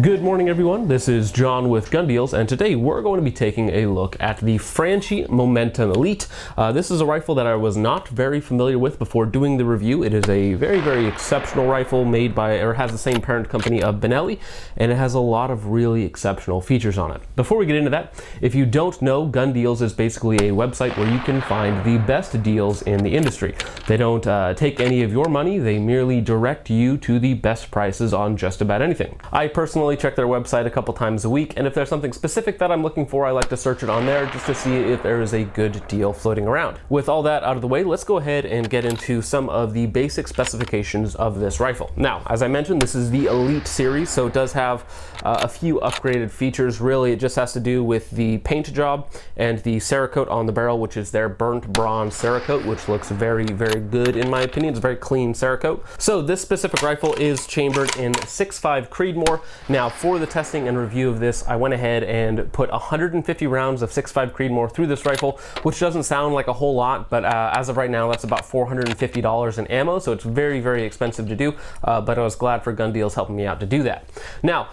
Good morning everyone, this is John with Gun Deals, and today we're going to be taking a look at the Franchi Momentum Elite. This is a rifle that I was not very familiar with before doing the review. It is a very exceptional rifle made by, or has the same parent company of Benelli, and it has a lot of really exceptional features on it. Before we get into that, if you don't know, Gun Deals is basically a website where you can find the best deals in the industry. They don't take any of your money, they merely direct you to the best prices on just about anything. I personally check their website a couple times a week, and if there's something specific that I'm looking for, I like to search it on there just to see if there is a good deal floating around. With all that out of the way, let's go ahead and get into some of the basic specifications of this rifle. Now, as I mentioned, this is the Elite series, so it does have a few upgraded features. Really, it just has to do with the paint job and the Cerakote on the barrel, which is their burnt bronze Cerakote, which looks very good in my opinion. It's a very clean Cerakote. So this specific rifle is chambered in 6.5 Creedmoor. Now, for the testing and review of this, I went ahead and put 150 rounds of 6.5 Creedmoor through this rifle, which doesn't sound like a whole lot, but as of right now, that's about $450 in ammo, so it's very expensive to do, but I was glad for Gun Deals helping me out to do that. Now,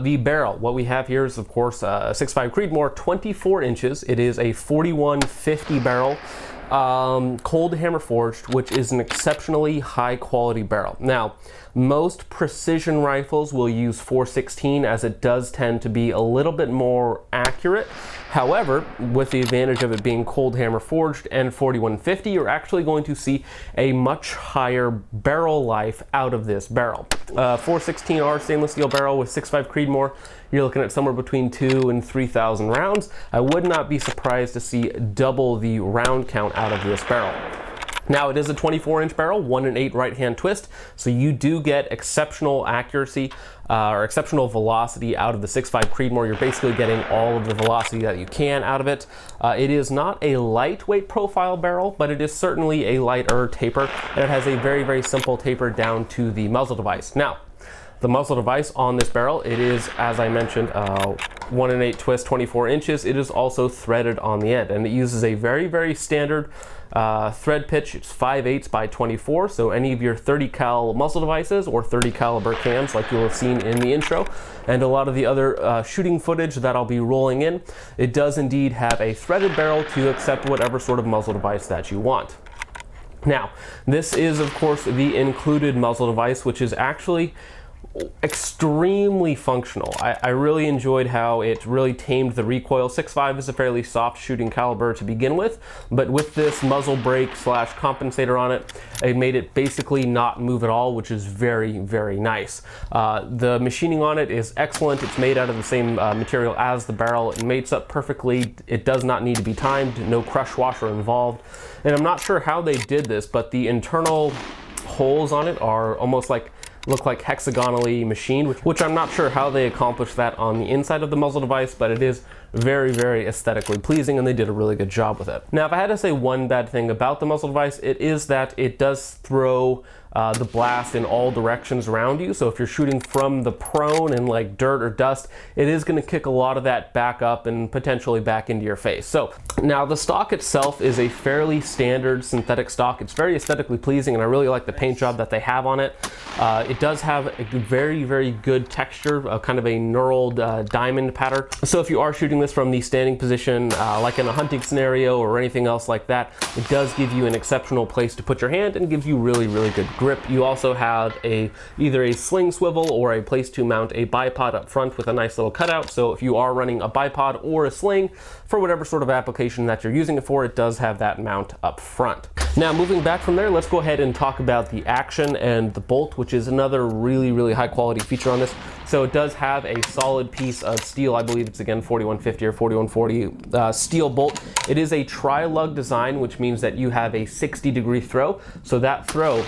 the barrel, what we have here is, of course, 6.5 Creedmoor, 24 inches. It is a 4150 barrel. Cold hammer forged, which is an exceptionally high quality barrel. Now, most precision rifles will use 416 as it does tend to be a little bit more accurate. However, with the advantage of it being cold hammer forged and 4150, you're actually going to see a much higher barrel life out of this barrel. 416R stainless steel barrel with 6.5 Creedmoor, you're looking at somewhere between 2,000 and 3,000 rounds. I would not be surprised to see double the round count out of this barrel. Now, it is a 24-inch barrel, 1 8 right-hand twist, so you do get exceptional accuracy or exceptional velocity out of the 6.5 Creedmoor. You're basically getting all of the velocity that you can out of it. It is not a lightweight profile barrel, but it is certainly a lighter taper, and it has a very simple taper down to the muzzle device. Now, the muzzle device on this barrel, it is, as I mentioned, 1 8 twist, 24 inches. It is also threaded on the end, and it uses a very standard thread pitch. It's 5/8 by 24, so any of your 30 cal muzzle devices or 30 caliber cams like you'll have seen in the intro, and a lot of the other shooting footage that I'll be rolling in, it does indeed have a threaded barrel to accept whatever sort of muzzle device that you want. Now, this is of course the included muzzle device, which is actually extremely functional. I really enjoyed how it really tamed the recoil. 6.5 is a fairly soft shooting caliber to begin with, but with this muzzle brake slash compensator on it, it made it basically not move at all, which is very nice. The machining on it is excellent. It's made out of the same material as the barrel. It mates up perfectly. It does not need to be timed, no crush washer involved. And I'm not sure how they did this, but the internal holes on it are almost like look like hexagonally machined, which I'm not sure how they accomplished that on the inside of the muzzle device, but it is very aesthetically pleasing, and they did a really good job with it. Now, if I had to say one bad thing about the muzzle device, it is that it does throw the blast in all directions around you. So if you're shooting from the prone and like dirt or dust, it is going to kick a lot of that back up and potentially back into your face. So now the stock itself is a fairly standard synthetic stock. It's very aesthetically pleasing, and I really like the paint job that they have on it. It does have a very good texture, kind of a knurled diamond pattern. So if you are shooting this from the standing position, like in a hunting scenario or anything else like that, it does give you an exceptional place to put your hand and gives you really good grip. You also have either a sling swivel or a place to mount a bipod up front with a nice little cutout. So if you are running a bipod or a sling for whatever sort of application that you're using it for, it does have that mount up front. Now, moving back from there, let's go ahead and talk about the action and the bolt, which is another really high quality feature on this. So it does have a solid piece of steel. I believe it's again 4150 or 4140 steel bolt. It is a tri-lug design, which means that you have a 60-degree throw. So that throw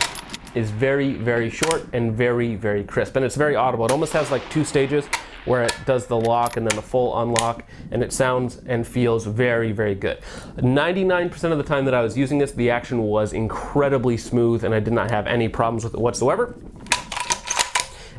is very short and very crisp, and it's very audible. It almost has like 2 stages where it does the lock and then the full unlock, and it sounds and feels very good. 99% of the time that I was using this, the action was incredibly smooth, and I did not have any problems with it whatsoever.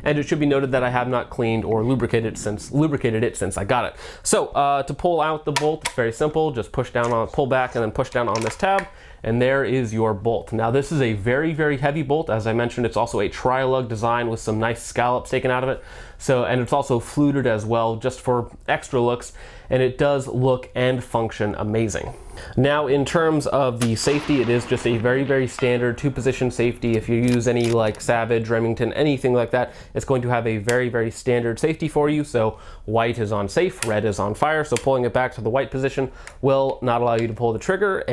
And it should be noted that I have not cleaned or lubricated it since I got it. So to pull out the bolt, it's very simple. Just push down on, pull back, and then push down on this tab, and there is your bolt. Now this is a very, very heavy bolt. As I mentioned, it's also a tri-lug design with some nice scallops taken out of it. So, and it's also fluted as well, just for extra looks, and it does look and function amazing. Now, in terms of the safety, it is just a very, very standard 2-position safety. If you use any like Savage, Remington, anything like that, it's going to have a very, very standard safety for you. So white is on safe, red is on fire. So pulling it back to the white position will not allow you to pull the trigger,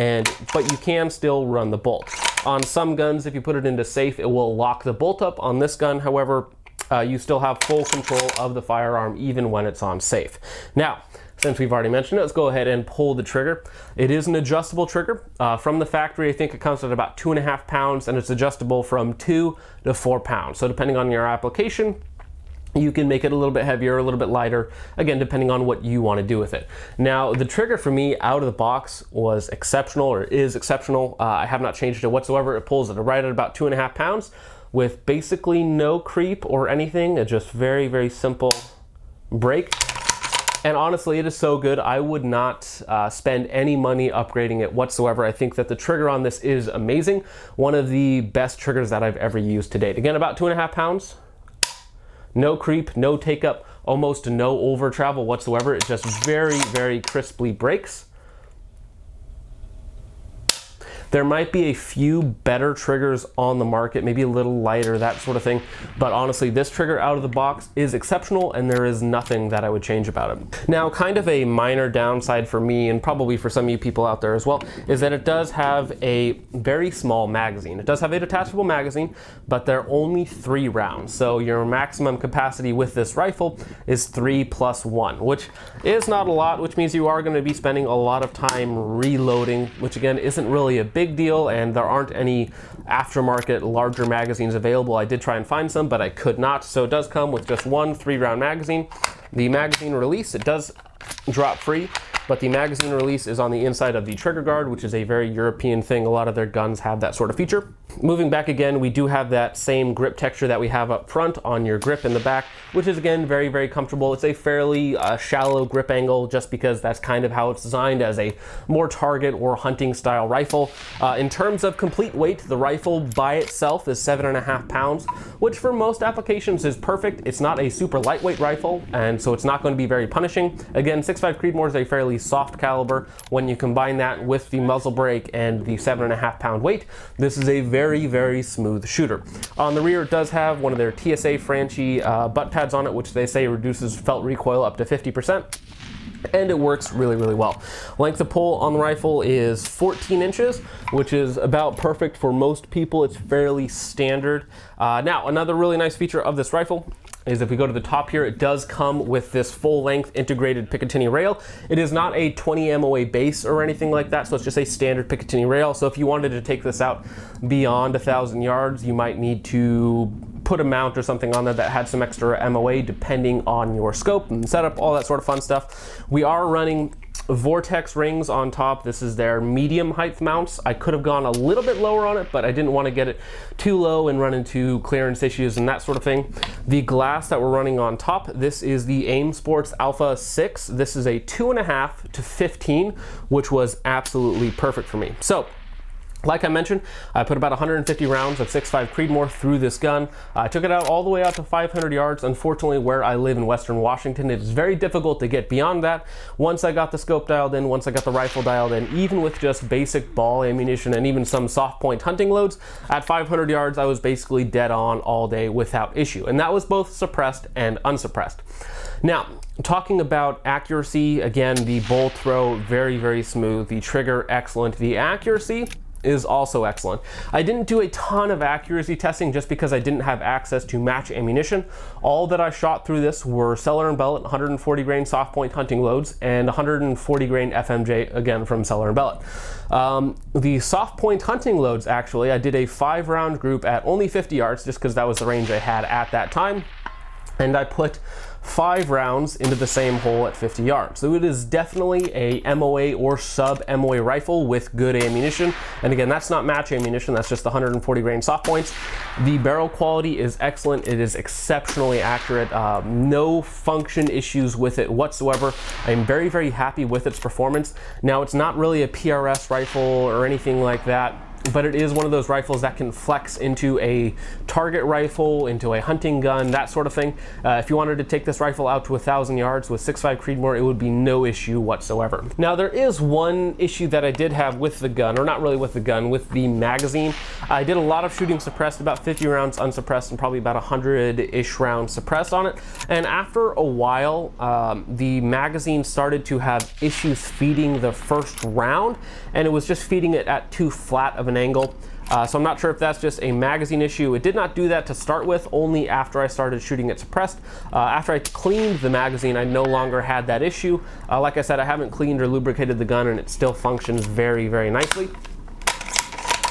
but you can still run the bolt. On some guns, if you put it into safe, it will lock the bolt up. On this gun, however, you still have full control of the firearm even when it's on safe. Now, since we've already mentioned it, let's go ahead and pull the trigger. It is an adjustable trigger. From the factory, I think it comes at about 2.5 pounds, and it's adjustable from 2 to 4 pounds. So depending on your application, you can make it a little bit heavier, a little bit lighter, again, depending on what you want to do with it. Now, the trigger for me out of the box was exceptional, or is exceptional. I have not changed it whatsoever. It pulls it right at about 2.5 pounds with basically no creep or anything. It's just very, very simple break. And honestly, it is so good, I would not spend any money upgrading it whatsoever. I think that the trigger on this is amazing. One of the best triggers that I've ever used to date. Again, about 2.5 pounds. No creep, no take up, almost no over travel whatsoever. It just very, very crisply breaks. There might be a few better triggers on the market, maybe a little lighter, that sort of thing. But honestly, this trigger out of the box is exceptional, and there is nothing that I would change about it. Now, kind of a minor downside for me, and probably for some of you people out there as well, is that it does have a very small magazine. It does have a detachable magazine, but they're only 3 rounds. So your maximum capacity with this rifle is 3 + 1, which is not a lot, which means you are going to be spending a lot of time reloading, which again isn't really a big deal, and there aren't any aftermarket larger magazines available. I did try and find some, but I could not. So it does come with just one 3-round magazine. The magazine release, it does drop free, but the magazine release is on the inside of the trigger guard, which is a very European thing. A lot of their guns have that sort of feature. Moving back again, we do have that same grip texture that we have up front on your grip in the back, which is again very, very comfortable. It's a fairly shallow grip angle, just because that's kind of how it's designed as a more target or hunting style rifle. In terms of complete weight, the rifle by itself is 7.5 pounds, which for most applications is perfect. It's not a super lightweight rifle, and so it's not going to be very punishing. Again, 6.5 Creedmoor is a fairly soft caliber. When you combine that with the muzzle brake and the 7.5 pound weight, this is a very, very smooth shooter. On the rear, it does have one of their TSA Franchi butt pads on it, which they say reduces felt recoil up to 50%. And it works really, really well. Length of pull on the rifle is 14 inches, which is about perfect for most people. It's fairly standard. Now, another really nice feature of this rifle is if we go to the top here, it does come with this full-length integrated Picatinny rail. It is not a 20 MOA base or anything like that, so it's just a standard Picatinny rail. So if you wanted to take this out beyond 1,000 yards, you might need to put a mount or something on there that had some extra MOA depending on your scope and setup, all that sort of fun stuff. We are running Vortex rings on top. This is their medium height mounts. I could have gone a little bit lower on it, but I didn't want to get it too low and run into clearance issues and that sort of thing. The glass that we're running on top, this is the Aim Sports Alpha 6. This is a 2.5 to 15, which was absolutely perfect for me. So, like I mentioned, I put about 150 rounds of 6.5 Creedmoor through this gun. I took it out all the way out to 500 yards. Unfortunately, where I live in Western Washington, it is very difficult to get beyond that. Once I got the scope dialed in, once I got the rifle dialed in, even with just basic ball ammunition and even some soft point hunting loads, at 500 yards, I was basically dead on all day without issue. And that was both suppressed and unsuppressed. Now, talking about accuracy, again, the bolt throw, very, very smooth. The trigger, excellent. The accuracy is also excellent. I didn't do a ton of accuracy testing just because I didn't have access to match ammunition. All that I shot through this were Cellar & Bellet 140 grain soft point hunting loads and 140 grain FMJ, again from Cellar & Bellet. The soft point hunting loads, actually, I did a 5-round group at only 50 yards just because that was the range I had at that time. And I put 5 rounds into the same hole at 50 yards. So it is definitely a MOA or sub MOA rifle with good ammunition. And again, that's not match ammunition, that's just the 140 grain soft points. The barrel quality is excellent. It is exceptionally accurate. No function issues with it whatsoever. I'm very, very happy with its performance. Now, it's not really a PRS rifle or anything like that, but it is one of those rifles that can flex into a target rifle, into a hunting gun, that sort of thing. If you wanted to take this rifle out to 1,000 yards with 6.5 Creedmoor, it would be no issue whatsoever. Now, there is one issue that I did have with the gun, or not really with the gun, with the magazine. I did a lot of shooting suppressed, about 50 rounds unsuppressed, and probably about 100-ish rounds suppressed on it. And after a while, the magazine started to have issues feeding the first round, and it was just feeding it at too flat of an angle. So I'm not sure if that's just a magazine issue. It did not do that to start with, only after I started shooting it suppressed. After I cleaned the magazine, I no longer had that issue. Like I said, I haven't cleaned or lubricated the gun, and it still functions very, very nicely.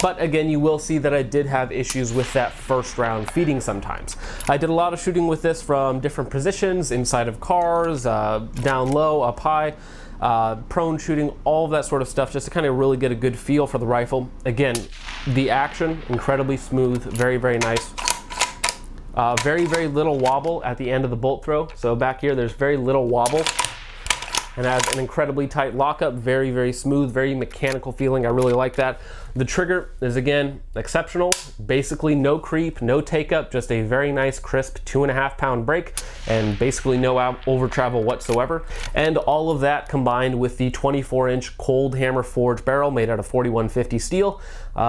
But again, you will see that I did have issues with that first round feeding sometimes. I did a lot of shooting with this from different positions, inside of cars, down low, up high, prone shooting, all of that sort of stuff, just to kind of really get a good feel for the rifle. Again, the action, incredibly smooth, very, very nice. Very, very little wobble at the end of the bolt throw. So back here, there's very little wobble. And has an incredibly tight lockup, very, very smooth, very mechanical feeling. I really like that. The trigger is, again, exceptional. Basically no creep, no take up, just a very nice crisp 2.5 pound break, and basically no over travel whatsoever. And all of that combined with the 24-inch cold hammer forged barrel made out of 4150 steel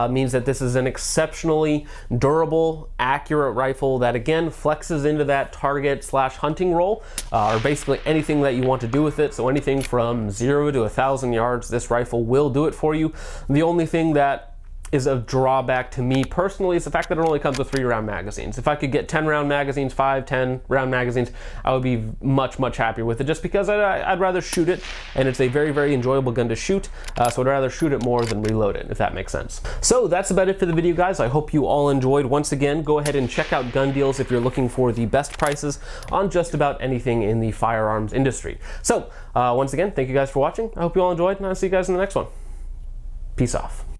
means that this is an exceptionally durable, accurate rifle that, again, flexes into that target / hunting role, or basically anything that you want to do with it. So anything from 0 to 1,000 yards, this rifle will do it for you. The only thing that is a drawback to me personally is the fact that it only comes with 3-round magazines. If I could get 10-round magazines, 5, 10-round magazines, I would be much, much happier with it, just because I'd rather shoot it, and it's a very, very enjoyable gun to shoot, so I'd rather shoot it more than reload it, if that makes sense. So that's about it for the video, guys. I hope you all enjoyed. Once again, go ahead and check out Gun Deals if you're looking for the best prices on just about anything in the firearms industry. So once again, thank you guys for watching. I hope you all enjoyed, and I'll see you guys in the next one. Peace off.